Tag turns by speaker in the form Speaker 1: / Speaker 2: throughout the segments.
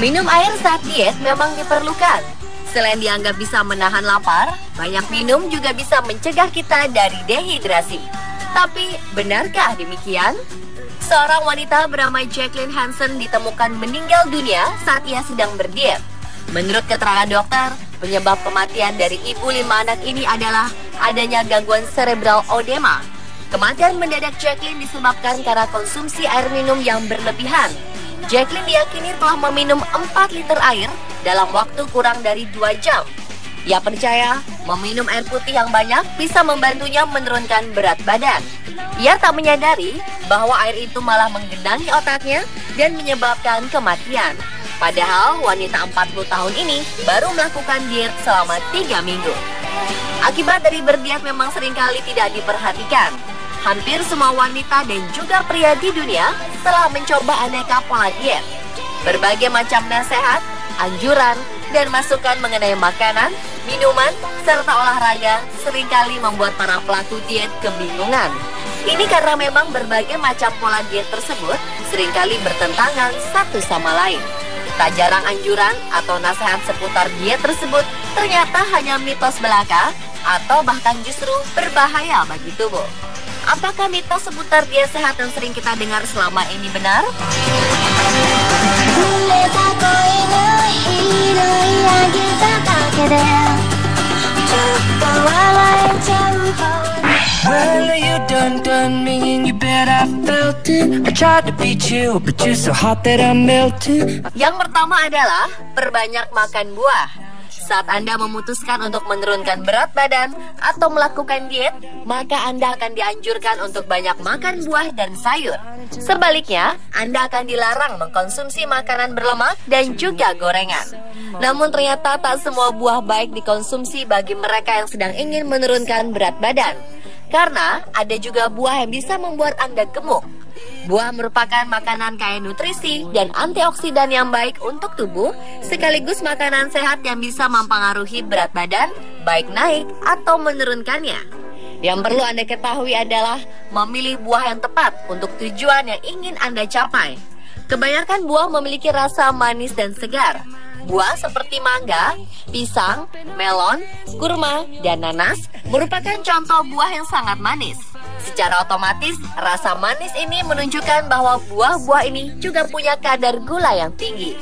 Speaker 1: Minum air saat diet memang diperlukan. Selain dianggap bisa menahan lapar, banyak minum juga bisa mencegah kita dari dehidrasi. Tapi, benarkah demikian? Seorang wanita bernama Jacqueline Hansen ditemukan meninggal dunia saat ia sedang berdiet. Menurut keterangan dokter, penyebab kematian dari ibu 5 anak ini adalah adanya gangguan cerebral edema. Kematian mendadak Jacqueline disebabkan karena konsumsi air minum yang berlebihan. Jacqueline diyakini telah meminum 4 liter air dalam waktu kurang dari 2 jam. Ia percaya meminum air putih yang banyak bisa membantunya menurunkan berat badan. Ia tak menyadari bahwa air itu malah menggenangi otaknya dan menyebabkan kematian. Padahal wanita 40 tahun ini baru melakukan diet selama 3 minggu. Akibat dari berdiet memang seringkali tidak diperhatikan. Hampir semua wanita dan juga pria di dunia telah mencoba aneka pola diet. Berbagai macam nasihat, anjuran, dan masukan mengenai makanan, minuman, serta olahraga seringkali membuat para pelaku diet kebingungan. Ini karena memang berbagai macam pola diet tersebut seringkali bertentangan satu sama lain. Tak jarang anjuran atau nasihat seputar diet tersebut ternyata hanya mitos belaka atau bahkan justru berbahaya bagi tubuh. Apakah mitos seputar diet sehat yang sering kita dengar selama ini benar?
Speaker 2: Well, you done me and you bet I felt it. I tried to beat you, but you're so hot that I melted.
Speaker 1: Yang pertama adalah perbanyak makan buah. Saat Anda memutuskan untuk menurunkan berat badan atau melakukan diet, maka Anda akan dianjurkan untuk banyak makan buah dan sayur. Sebaliknya, Anda akan dilarang mengkonsumsi makanan berlemak dan juga gorengan. Namun ternyata tak semua buah baik dikonsumsi bagi mereka yang sedang ingin menurunkan berat badan. Karena ada juga buah yang bisa membuat Anda gemuk. Buah merupakan makanan kaya nutrisi dan antioksidan yang baik untuk tubuh, sekaligus makanan sehat yang bisa mempengaruhi berat badan, baik naik atau menurunkannya. Yang perlu Anda ketahui adalah memilih buah yang tepat untuk tujuan yang ingin Anda capai. Kebanyakan buah memiliki rasa manis dan segar. Buah seperti mangga, pisang, melon, kurma, dan nanas merupakan contoh buah yang sangat manis. Secara otomatis, rasa manis ini menunjukkan bahwa buah-buah ini juga punya kadar gula yang tinggi.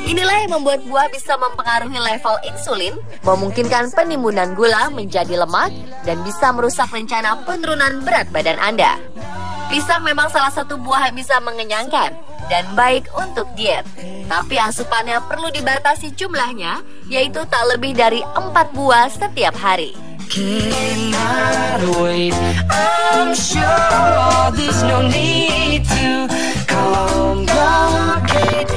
Speaker 1: Inilah yang membuat buah bisa mempengaruhi level insulin, memungkinkan penimbunan gula menjadi lemak, dan bisa merusak rencana penurunan berat badan Anda. Pisang memang salah satu buah yang bisa mengenyangkan dan baik untuk diet. Tapi asupannya perlu dibatasi jumlahnya, yaitu tak lebih dari 4 buah setiap hari.
Speaker 2: Cannot wait. I'm sure there's no need to complicate.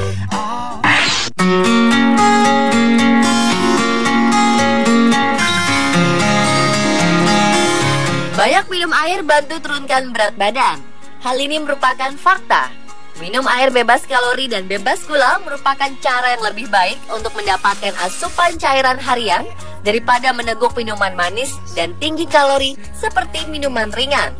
Speaker 1: Banyak minum air bantu turunkan berat badan. Hal ini merupakan fakta. Minum air bebas kalori dan bebas gula merupakan cara yang lebih baik untuk mendapatkan asupan cairan harian daripada meneguk minuman manis dan tinggi kalori seperti minuman ringan.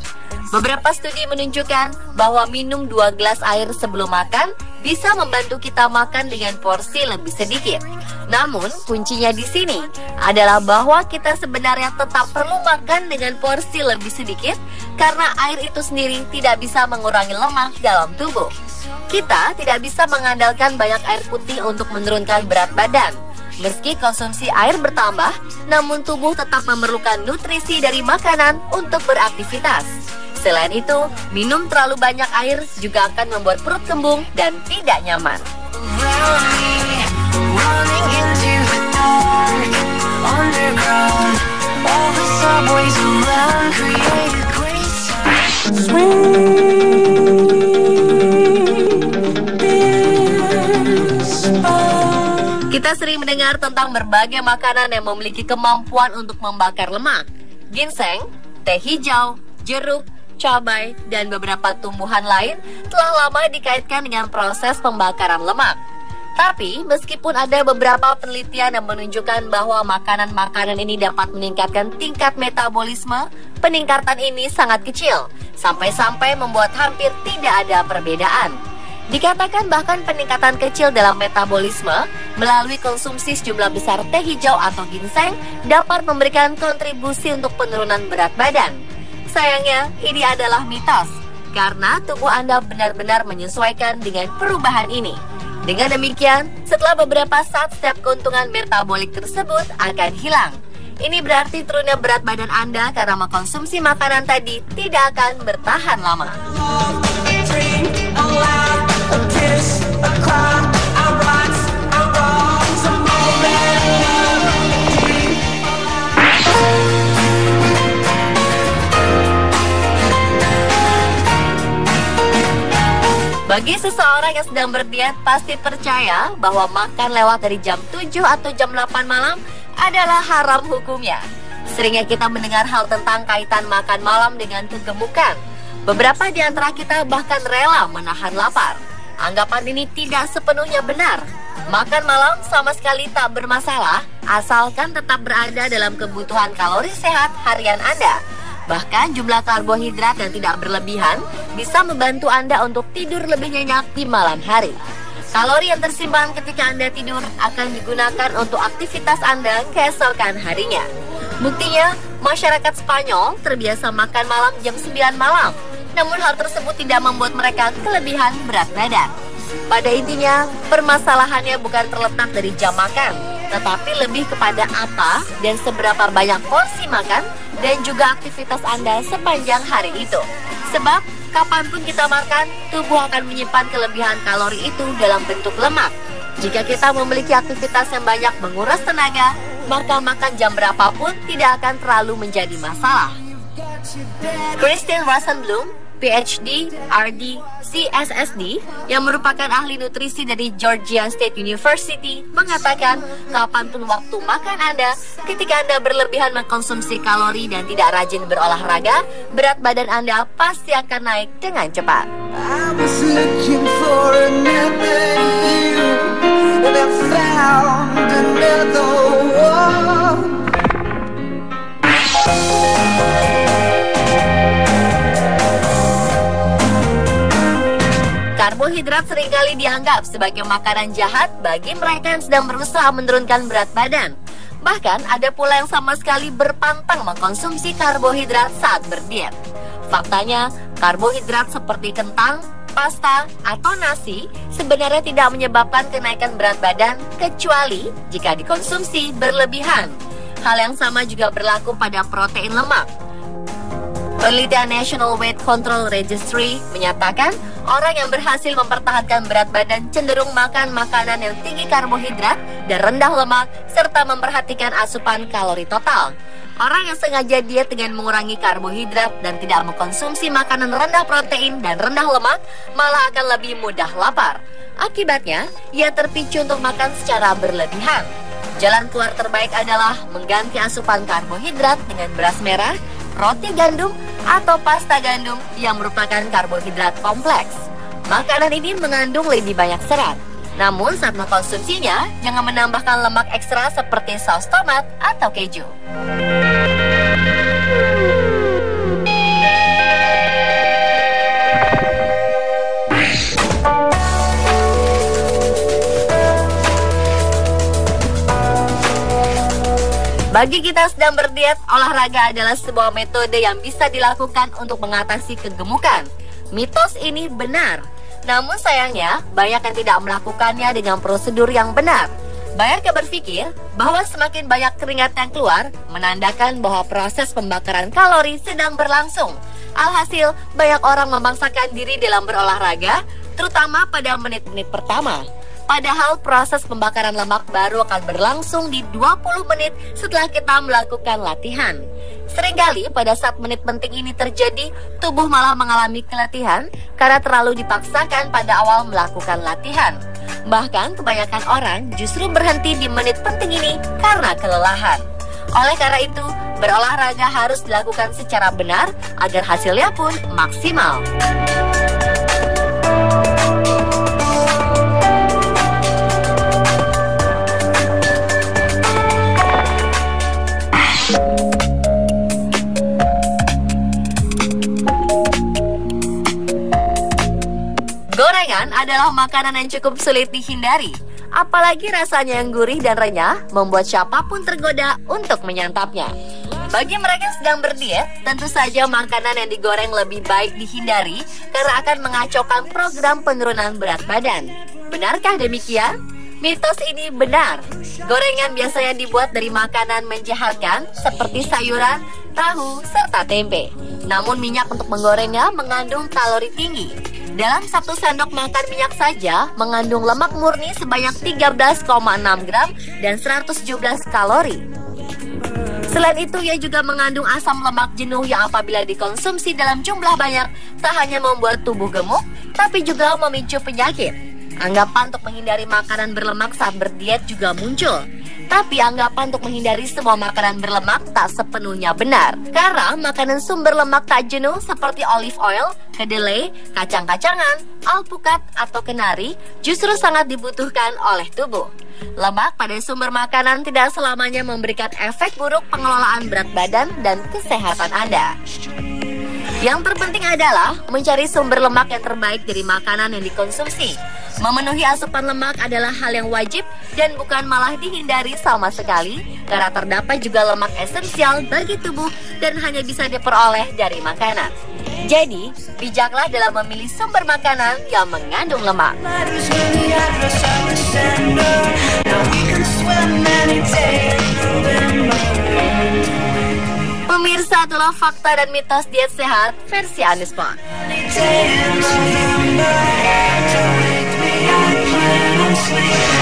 Speaker 1: Beberapa studi menunjukkan bahwa minum 2 gelas air sebelum makan bisa membantu kita makan dengan porsi lebih sedikit. Namun, kuncinya di sini adalah bahwa kita sebenarnya tetap perlu makan dengan porsi lebih sedikit karena air itu sendiri tidak bisa mengurangi lemak dalam tubuh. Kita tidak bisa mengandalkan banyak air putih untuk menurunkan berat badan. Meski konsumsi air bertambah, namun tubuh tetap memerlukan nutrisi dari makanan untuk beraktivitas. Selain itu, minum terlalu banyak air juga akan membuat perut kembung dan tidak nyaman. Kita sering mendengar tentang berbagai makanan yang memiliki kemampuan untuk membakar lemak. Ginseng, teh hijau, jeruk, cabai, dan beberapa tumbuhan lain telah lama dikaitkan dengan proses pembakaran lemak. Tapi, meskipun ada beberapa penelitian yang menunjukkan bahwa makanan-makanan ini dapat meningkatkan tingkat metabolisme, peningkatan ini sangat kecil, sampai-sampai membuat hampir tidak ada perbedaan. Dikatakan bahkan peningkatan kecil dalam metabolisme melalui konsumsi sejumlah besar teh hijau atau ginseng dapat memberikan kontribusi untuk penurunan berat badan. Sayangnya, ini adalah mitos, karena tubuh Anda benar-benar menyesuaikan dengan perubahan ini. Dengan demikian, setelah beberapa saat setiap keuntungan metabolik tersebut akan hilang. Ini berarti turunnya berat badan Anda karena mengkonsumsi makanan tadi tidak akan bertahan lama. Bagi seseorang yang sedang berdiet, pasti percaya bahwa makan lewat dari jam 7 atau jam 8 malam adalah haram hukumnya. Seringnya kita mendengar hal tentang kaitan makan malam dengan kegemukan. Beberapa di antara kita bahkan rela menahan lapar. Anggapan ini tidak sepenuhnya benar. Makan malam sama sekali tak bermasalah, asalkan tetap berada dalam kebutuhan kalori sehat harian Anda. Bahkan jumlah karbohidrat yang tidak berlebihan bisa membantu Anda untuk tidur lebih nyenyak di malam hari. Kalori yang tersimpan ketika Anda tidur akan digunakan untuk aktivitas Anda keesokan harinya. Buktinya, masyarakat Spanyol terbiasa makan malam jam 9 malam. Namun hal tersebut tidak membuat mereka kelebihan berat badan. Pada intinya, permasalahannya bukan terletak dari jam makan, tetapi lebih kepada apa dan seberapa banyak porsi makan dan juga aktivitas Anda sepanjang hari itu. Sebab, kapanpun kita makan, tubuh akan menyimpan kelebihan kalori itu dalam bentuk lemak. Jika kita memiliki aktivitas yang banyak menguras tenaga, maka makan jam berapapun tidak akan terlalu menjadi masalah. Christine Rosenblum, PhD, RD, CSSD, yang merupakan ahli nutrisi dari Georgia State University, mengatakan kapanpun waktu makan Anda, ketika Anda berlebihan mengkonsumsi kalori dan tidak rajin berolahraga, berat badan Anda pasti akan naik dengan cepat. I was looking for another you, and I found another one. Karbohidrat seringkali dianggap sebagai makanan jahat bagi mereka yang sedang berusaha menurunkan berat badan. Bahkan ada pula yang sama sekali berpantang mengkonsumsi karbohidrat saat berdiet. Faktanya, karbohidrat seperti kentang, pasta, atau nasi sebenarnya tidak menyebabkan kenaikan berat badan kecuali jika dikonsumsi berlebihan. Hal yang sama juga berlaku pada protein lemak. Penelitian National Weight Control Registry menyatakan orang yang berhasil mempertahankan berat badan cenderung makan makanan yang tinggi karbohidrat dan rendah lemak serta memperhatikan asupan kalori total. Orang yang sengaja diet dengan mengurangi karbohidrat dan tidak mengkonsumsi makanan rendah protein dan rendah lemak malah akan lebih mudah lapar. Akibatnya, ia terpicu untuk makan secara berlebihan. Jalan keluar terbaik adalah mengganti asupan karbohidrat dengan beras merah, roti gandum, atau pasta gandum yang merupakan karbohidrat kompleks. Makanan ini mengandung lebih banyak serat. Namun saat mengkonsumsinya, jangan menambahkan lemak ekstra seperti saus tomat atau keju. Bagi kita yang sedang berdiet, olahraga adalah sebuah metode yang bisa dilakukan untuk mengatasi kegemukan. Mitos ini benar, namun sayangnya banyak yang tidak melakukannya dengan prosedur yang benar. Banyak yang berpikir bahwa semakin banyak keringat yang keluar menandakan bahwa proses pembakaran kalori sedang berlangsung. Alhasil, banyak orang memaksakan diri dalam berolahraga, terutama pada menit-menit pertama. Padahal proses pembakaran lemak baru akan berlangsung di 20 menit setelah kita melakukan latihan. Seringkali pada saat menit penting ini terjadi, tubuh malah mengalami keletihan karena terlalu dipaksakan pada awal melakukan latihan. Bahkan kebanyakan orang justru berhenti di menit penting ini karena kelelahan. Oleh karena itu, berolahraga harus dilakukan secara benar agar hasilnya pun maksimal. Gorengan adalah makanan yang cukup sulit dihindari. Apalagi rasanya yang gurih dan renyah membuat siapapun tergoda untuk menyantapnya. Bagi mereka yang sedang berdiet, tentu saja makanan yang digoreng lebih baik dihindari karena akan mengacaukan program penurunan berat badan. Benarkah demikian? Mitos ini benar. Gorengan biasanya dibuat dari makanan menyehatkan seperti sayuran, tahu, serta tempe. Namun minyak untuk menggorengnya mengandung kalori tinggi. Dalam 1 sendok makan minyak saja mengandung lemak murni sebanyak 13,6 gram dan 117 kalori. Selain itu, ia juga mengandung asam lemak jenuh yang apabila dikonsumsi dalam jumlah banyak tak hanya membuat tubuh gemuk, tapi juga memicu penyakit. Anggapan untuk menghindari makanan berlemak saat berdiet juga muncul. Tapi anggapan untuk menghindari semua makanan berlemak tak sepenuhnya benar. Karena makanan sumber lemak tak jenuh seperti olive oil, kedelai, kacang-kacangan, alpukat, atau kenari justru sangat dibutuhkan oleh tubuh. Lemak pada sumber makanan tidak selamanya memberikan efek buruk pengelolaan berat badan dan kesehatan Anda. Yang terpenting adalah mencari sumber lemak yang terbaik dari makanan yang dikonsumsi. Memenuhi asupan lemak adalah hal yang wajib dan bukan malah dihindari sama sekali, karena terdapat juga lemak esensial bagi tubuh dan hanya bisa diperoleh dari makanan. Jadi, bijaklah dalam memilih sumber makanan yang mengandung lemak. Pemirsa, itulah fakta dan mitos diet sehat versi Anispot.
Speaker 2: Sleep.